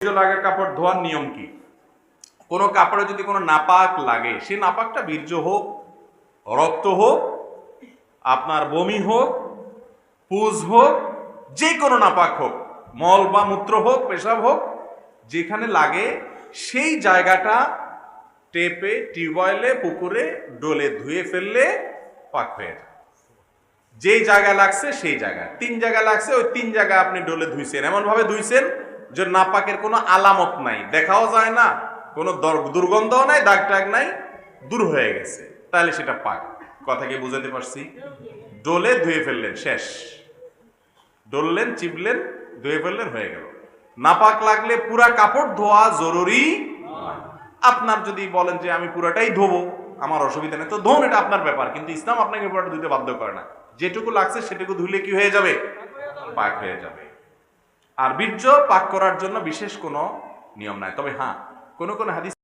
লাগের কাপড় ধোয়ার নিয়ম কি? কোনো কাপড়ে যদি কোনো নাপাক লাগে, সে নাপাকটা বীর্য হোক, রক্ত হোক, আপনার বমি হোক, পুজ হোক, যে কোনো নাপাক হোক, মল বা মূত্র হোক, পেশাব হোক, যেখানে লাগে সেই জায়গাটা টেপে, টিউবওয়েলে, পুকুরে ডোলে ধুয়ে ফেললে পাক হয়ে যায়। যেই জায়গায় লাগছে সেই জায়গায়, 3 জায়গায় লাগছে, ওই 3 জায়গায় আপনি ডোলে ধুইছেন, এমন ভাবে ধুইছেন যে নাপাকের কোনো আলামত নাই, দেখাও যায় না, কোনো দুর্গন্ধও নাই, দাগ টাগ নাই, দূর হয়ে গেছে, তাহলে সেটা পাক। কথা কি বুঝাতে পারছি? ডোলে ধুয়ে ফেললেন, শেষ। ডললেন, চিপলেন, ধুয়ে ফেললেন, হয়ে গেল। নাপাক লাগলে পুরা কাপড় ধোয়া জরুরি। আপনার যদি বলেন যে আমি পুরাটাই ধোবো, আমার অসুবিধা নেই, তো ধোন, এটা আপনার ব্যাপার, কিন্তু ইসলাম আপনাকে পুরাটা ধুতে বাধ্য করে না। যেটুকু লাগছে সেটুকু ধুলে কি হয়ে যাবে? পাক হয়ে যাবে। আর বীর্য পাক করার জন্য বিশেষ কোনো নিয়ম নাই, তবে হ্যাঁ, কোন কোন হাদিস